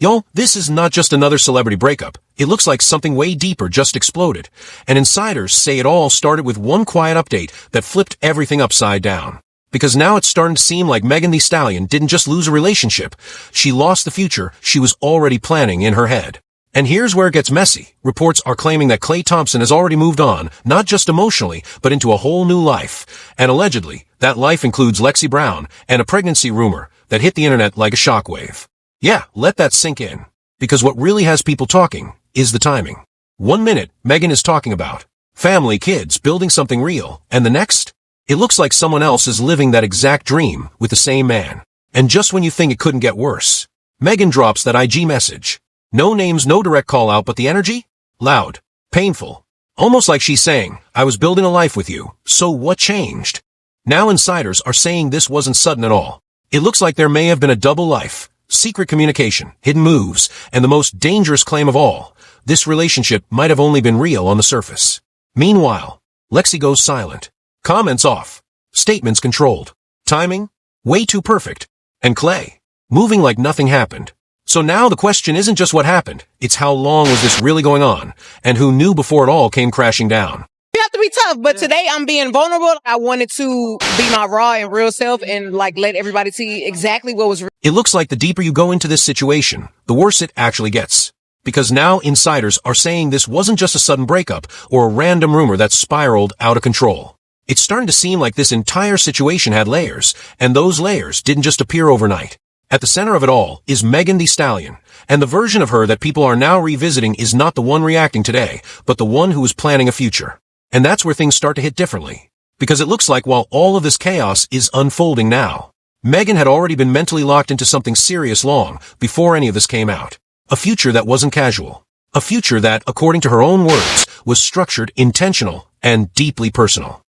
Y'all, this is not just another celebrity breakup. It looks like something way deeper just exploded. And insiders say it all started with one quiet update that flipped everything upside down. Because now it's starting to seem like Megan Thee Stallion didn't just lose a relationship. She lost the future she was already planning in her head. And here's where it gets messy. Reports are claiming that Klay Thompson has already moved on, not just emotionally, but into a whole new life. And allegedly, that life includes Lexi Brown and a pregnancy rumor that hit the internet like a shockwave. Yeah, let that sink in. Because what really has people talking is the timing. 1 minute, Megan is talking about family, kids, building something real. And the next? It looks like someone else is living that exact dream with the same man. And just when you think it couldn't get worse, Megan drops that IG message. No names, no direct call out, but the energy? Loud. Painful. Almost like she's saying, I was building a life with you, so what changed? Now insiders are saying this wasn't sudden at all. It looks like there may have been a double life, secret communication, hidden moves, and the most dangerous claim of all. This relationship might have only been real on the surface. Meanwhile, Lexi goes silent. Comments off. Statements controlled. Timing? Way too perfect. And Klay? Moving like nothing happened. So now the question isn't just what happened, it's how long was this really going on, and who knew before it all came crashing down. You have to be tough, but today I'm being vulnerable. I wanted to be my raw and real self and let everybody see exactly what was real. It looks like the deeper you go into this situation, the worse it actually gets. Because now insiders are saying this wasn't just a sudden breakup or a random rumor that spiraled out of control. It's starting to seem like this entire situation had layers, and those layers didn't just appear overnight. At the center of it all is Megan Thee Stallion, and the version of her that people are now revisiting is not the one reacting today, but the one who is planning a future. And that's where things start to hit differently. Because it looks like while all of this chaos is unfolding now, Megan had already been mentally locked into something serious long before any of this came out. A future that wasn't casual. A future that, according to her own words, was structured, intentional, and deeply personal.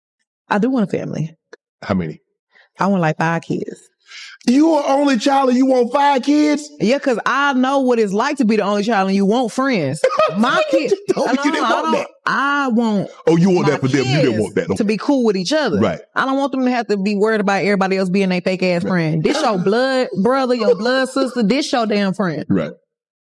I do want a family. How many? I want 5 kids. You are only child and you want 5 kids? Yeah, because I know what it's like to be the only child and you want friends. My kids. You didn't want that. I want. Oh, you want that for them. You didn't want that. Okay. To be cool with each other. Right. I don't want them to have to be worried about everybody else being their fake ass friend. This your blood brother, your blood sister. This your damn friend. Right.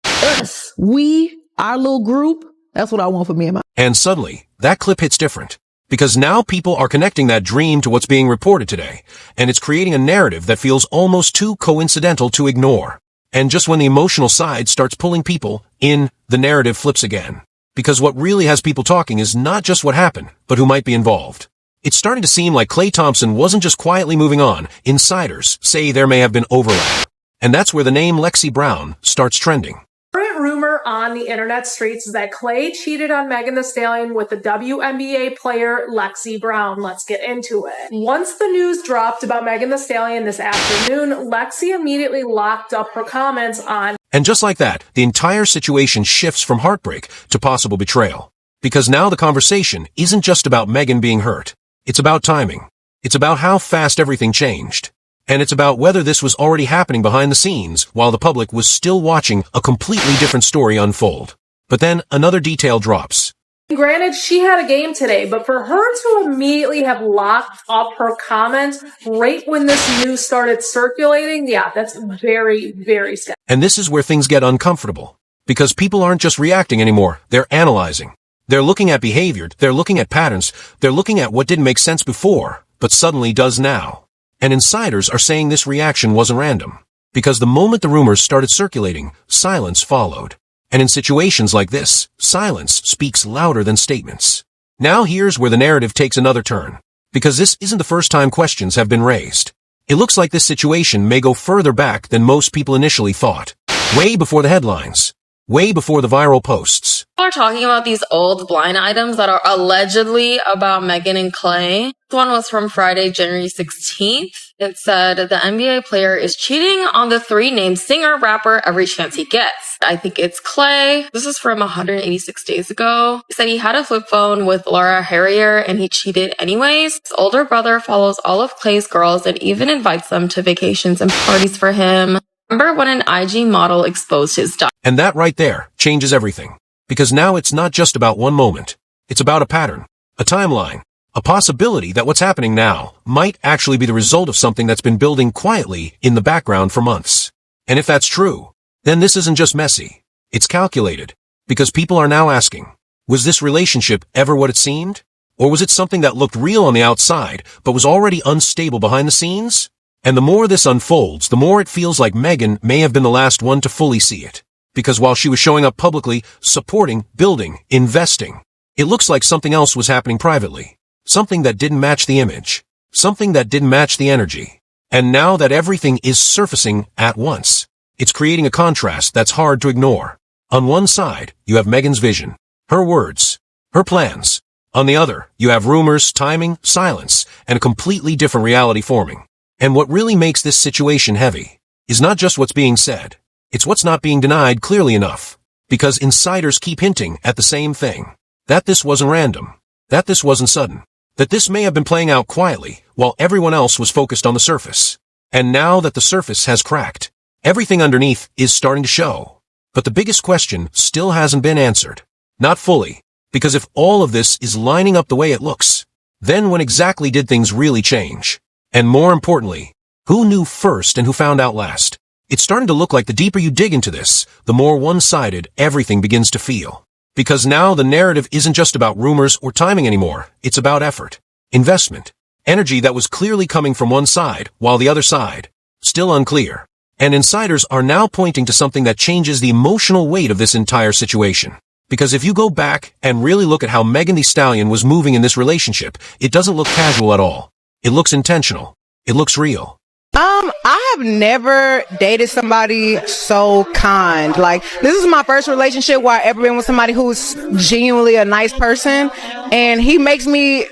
Us. Our little group. That's what I want for me and my. And suddenly, that clip hits different. Because now people are connecting that dream to what's being reported today, and it's creating a narrative that feels almost too coincidental to ignore. And just when the emotional side starts pulling people in, the narrative flips again. Because what really has people talking is not just what happened, but who might be involved. It's starting to seem like Klay Thompson wasn't just quietly moving on. Insiders say there may have been overlap. And that's where the name Lexi Brown starts trending. Current rumor on the internet streets is that Klay cheated on Megan Thee Stallion with the WNBA player Lexi Brown. Let's get into it. Once the news dropped about Megan Thee Stallion this afternoon, Lexi immediately locked up her comments on. And just like that, the entire situation shifts from heartbreak to possible betrayal. Because now the conversation isn't just about Megan being hurt. It's about timing. It's about how fast everything changed. And it's about whether this was already happening behind the scenes while the public was still watching a completely different story unfold. But then another detail drops. Granted, she had a game today, but for her to immediately have locked up her comments right when this news started circulating, yeah, that's very, very sad. And this is where things get uncomfortable. Because people aren't just reacting anymore, they're analyzing. They're looking at behavior, they're looking at patterns, they're looking at what didn't make sense before, but suddenly does now. And insiders are saying this reaction wasn't random. Because the moment the rumors started circulating, silence followed. And in situations like this, silence speaks louder than statements. Now here's where the narrative takes another turn. Because this isn't the first time questions have been raised. It looks like this situation may go further back than most people initially thought. Way before the headlines. Way before the viral posts. People are talking about these old blind items that are allegedly about Megan and Klay. This one was from Friday, January 16th. It said the NBA player is cheating on the 3 named singer, rapper every chance he gets. I think it's Klay. This is from 186 days ago. He said he had a flip phone with Laura Harrier and he cheated anyways. His older brother follows all of Klay's girls and even invites them to vacations and parties for him. Remember when an IG model exposed his diet? And that right there changes everything. Because now it's not just about one moment. It's about a pattern, a timeline, a possibility that what's happening now might actually be the result of something that's been building quietly in the background for months. And if that's true, then this isn't just messy. It's calculated. Because people are now asking, was this relationship ever what it seemed? Or was it something that looked real on the outside, but was already unstable behind the scenes? And the more this unfolds, the more it feels like Megan may have been the last one to fully see it. Because while she was showing up publicly, supporting, building, investing, it looks like something else was happening privately. Something that didn't match the image. Something that didn't match the energy. And now that everything is surfacing at once, it's creating a contrast that's hard to ignore. On one side, you have Megan's vision, her words, her plans. On the other, you have rumors, timing, silence, and a completely different reality forming. And what really makes this situation heavy is not just what's being said. It's what's not being denied clearly enough. Because insiders keep hinting at the same thing. That this wasn't random. That this wasn't sudden. That this may have been playing out quietly while everyone else was focused on the surface. And now that the surface has cracked, everything underneath is starting to show. But the biggest question still hasn't been answered. Not fully. Because if all of this is lining up the way it looks, then when exactly did things really change? And more importantly, who knew first and who found out last? It's starting to look like the deeper you dig into this, the more one-sided everything begins to feel. Because now the narrative isn't just about rumors or timing anymore, it's about effort, investment, energy that was clearly coming from one side, while the other side, still unclear. And insiders are now pointing to something that changes the emotional weight of this entire situation. Because if you go back and really look at how Megan Thee Stallion was moving in this relationship, it doesn't look casual at all. It looks intentional. It looks real. I have never dated somebody so kind. Like, this is my first relationship where I've ever been with somebody who's genuinely a nice person, and he makes me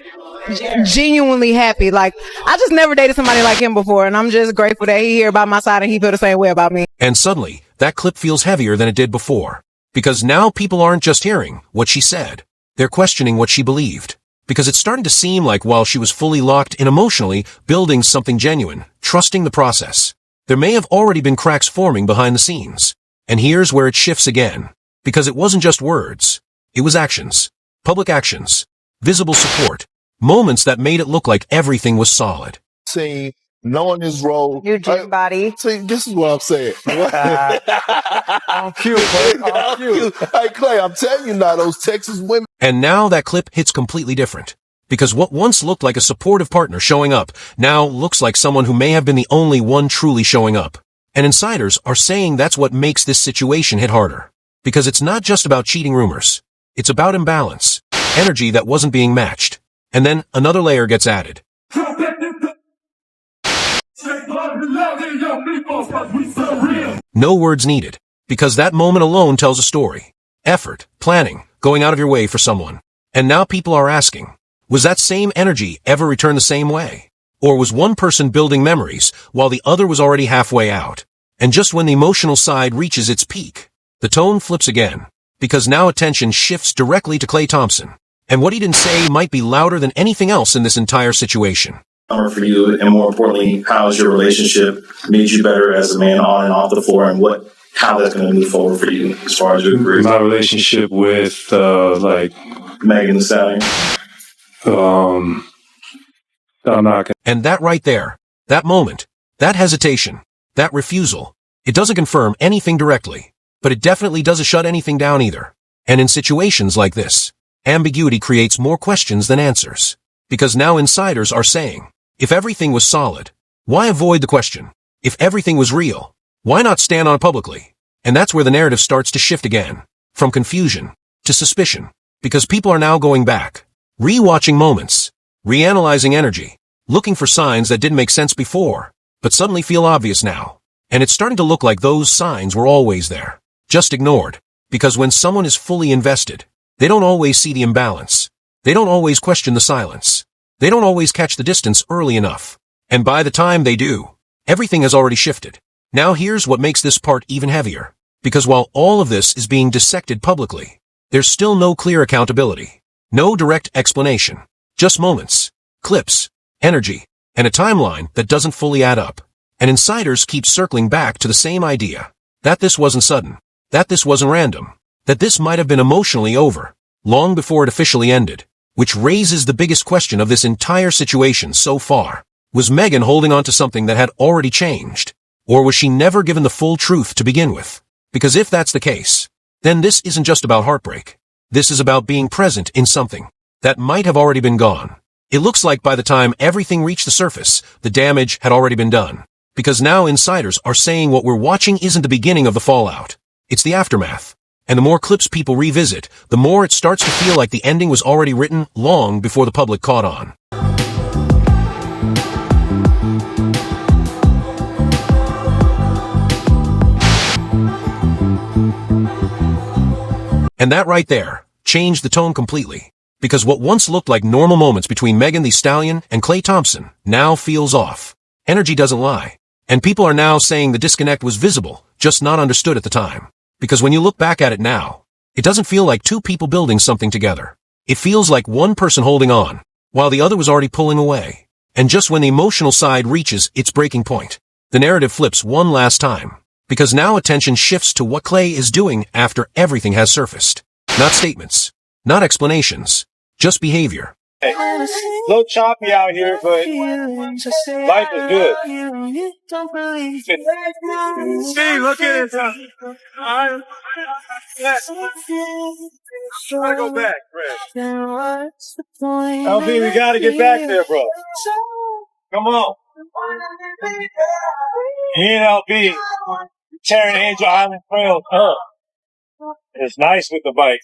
genuinely happy. Like, I just never dated somebody like him before, and I'm just grateful that he here by my side and he feel the same way about me. And suddenly, that clip feels heavier than it did before. Because now people aren't just hearing what she said. They're questioning what she believed. Because it's starting to seem like while she was fully locked in emotionally, building something genuine, trusting the process, there may have already been cracks forming behind the scenes. And here's where it shifts again. Because it wasn't just words. It was actions. Public actions. Visible support. Moments that made it look like everything was solid. See, knowing his role. You gym body. See, this is what I'm saying. I'm cute, Clay. I'm cute. Hey, Clay, I'm telling you now, those Texas women. And now that clip hits completely different. Because what once looked like a supportive partner showing up now looks like someone who may have been the only one truly showing up. And insiders are saying that's what makes this situation hit harder. Because it's not just about cheating rumors. It's about imbalance. Energy that wasn't being matched. And then another layer gets added. No words needed. Because that moment alone tells a story. Effort, planning, going out of your way for someone. And now people are asking, was that same energy ever returned the same way? Or was one person building memories while the other was already halfway out? And just when the emotional side reaches its peak, the tone flips again. Because now attention shifts directly to Klay Thompson. And what he didn't say might be louder than anything else in this entire situation. For you, and more importantly, how has your relationship made you better as a man on and off the floor, and how that's going to move forward for you as far as your career? My relationship with Megan Thee Stallion. I'm not. And that right there, that moment, that hesitation, that refusal, it doesn't confirm anything directly, but it definitely doesn't shut anything down either. And in situations like this, ambiguity creates more questions than answers. Because now insiders are saying, if everything was solid, why avoid the question? If everything was real, why not stand on it publicly? And that's where the narrative starts to shift again, from confusion to suspicion. Because people are now going back, rewatching moments, reanalyzing energy, looking for signs that didn't make sense before, but suddenly feel obvious now. And it's starting to look like those signs were always there, just ignored. Because when someone is fully invested, they don't always see the imbalance. They don't always question the silence. They don't always catch the distance early enough. And by the time they do, everything has already shifted. Now here's what makes this part even heavier. Because while all of this is being dissected publicly, there's still no clear accountability. No direct explanation. Just moments, clips, energy, and a timeline that doesn't fully add up. And insiders keep circling back to the same idea. That this wasn't sudden. That this wasn't random. That this might have been emotionally over, long before it officially ended. Which raises the biggest question of this entire situation so far. Was Megan holding on to something that had already changed? Or was she never given the full truth to begin with? Because if that's the case, then this isn't just about heartbreak. This is about being present in something that might have already been gone. It looks like by the time everything reached the surface, the damage had already been done. Because now insiders are saying what we're watching isn't the beginning of the fallout. It's the aftermath. And the more clips people revisit, the more it starts to feel like the ending was already written long before the public caught on. And that right there changed the tone completely. Because what once looked like normal moments between Megan Thee Stallion and Klay Thompson now feels off. Energy doesn't lie. And people are now saying the disconnect was visible, just not understood at the time. Because when you look back at it now, it doesn't feel like two people building something together. It feels like one person holding on, while the other was already pulling away. And just when the emotional side reaches its breaking point, the narrative flips one last time. Because now attention shifts to what Klay is doing after everything has surfaced. Not statements, not explanations, just behavior. Hey, a little choppy out here, but life is good. See, look at it. I gotta go back, Fred. LB, we gotta get back there, bro. Come on. Me and LB tearing Angel Island Trail up. It's nice with the bike.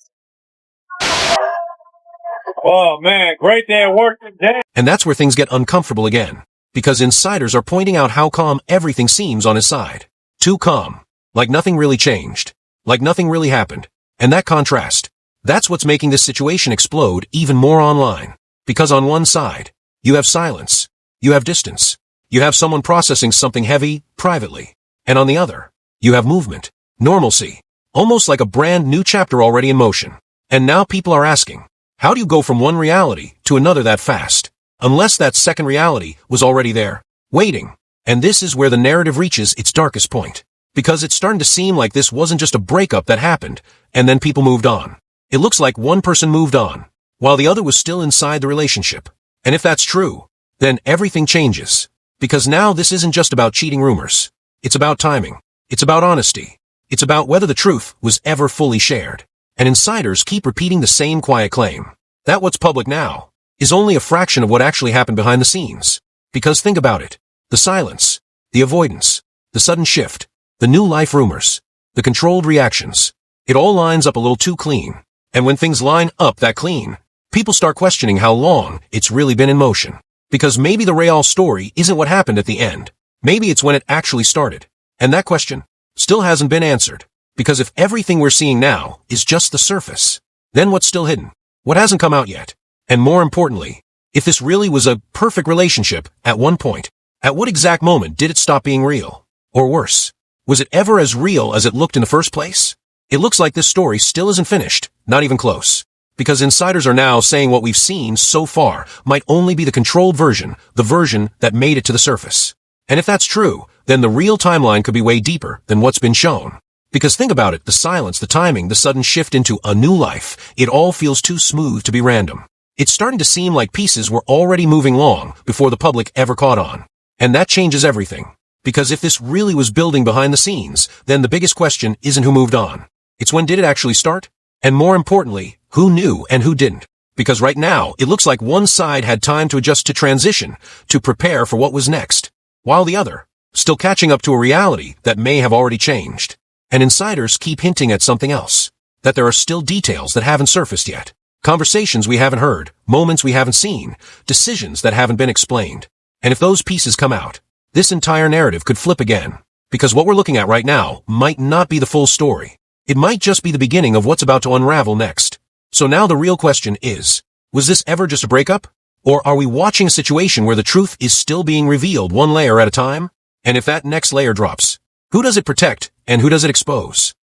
Oh man, great day at work today. And that's where things get uncomfortable again. Because insiders are pointing out how calm everything seems on his side. Too calm. Like nothing really changed. Like nothing really happened. And that contrast, that's what's making this situation explode even more online. Because on one side, you have silence. You have distance. You have someone processing something heavy, privately. And on the other, you have movement. Normalcy. Almost like a brand new chapter already in motion. And now people are asking, how do you go from one reality to another that fast? Unless that second reality was already there, waiting. And this is where the narrative reaches its darkest point. Because it's starting to seem like this wasn't just a breakup that happened, and then people moved on. It looks like one person moved on, while the other was still inside the relationship. And if that's true, then everything changes. Because now this isn't just about cheating rumors. It's about timing. It's about honesty. It's about whether the truth was ever fully shared. And insiders keep repeating the same quiet claim. That what's public now is only a fraction of what actually happened behind the scenes. Because think about it. The silence, the avoidance, the sudden shift, the new life rumors, the controlled reactions. It all lines up a little too clean. And when things line up that clean, people start questioning how long it's really been in motion. Because maybe the real story isn't what happened at the end. Maybe it's when it actually started. And that question still hasn't been answered. Because if everything we're seeing now is just the surface, then what's still hidden? What hasn't come out yet? And more importantly, if this really was a perfect relationship at one point, at what exact moment did it stop being real? Or worse, was it ever as real as it looked in the first place? It looks like this story still isn't finished, not even close. Because insiders are now saying what we've seen so far might only be the controlled version, the version that made it to the surface. And if that's true, then the real timeline could be way deeper than what's been shown. Because think about it, the silence, the timing, the sudden shift into a new life, it all feels too smooth to be random. It's starting to seem like pieces were already moving long before the public ever caught on. And that changes everything. Because if this really was building behind the scenes, then the biggest question isn't who moved on. It's when did it actually start? And more importantly, who knew and who didn't? Because right now, it looks like one side had time to adjust to transition, to prepare for what was next, while the other, still catching up to a reality that may have already changed. And insiders keep hinting at something else, that there are still details that haven't surfaced yet, conversations we haven't heard, moments we haven't seen, decisions that haven't been explained. And if those pieces come out, this entire narrative could flip again, because what we're looking at right now might not be the full story. It might just be the beginning of what's about to unravel next. So now the real question is, was this ever just a breakup? Or are we watching a situation where the truth is still being revealed one layer at a time? And if that next layer drops, who does it protect and who does it expose?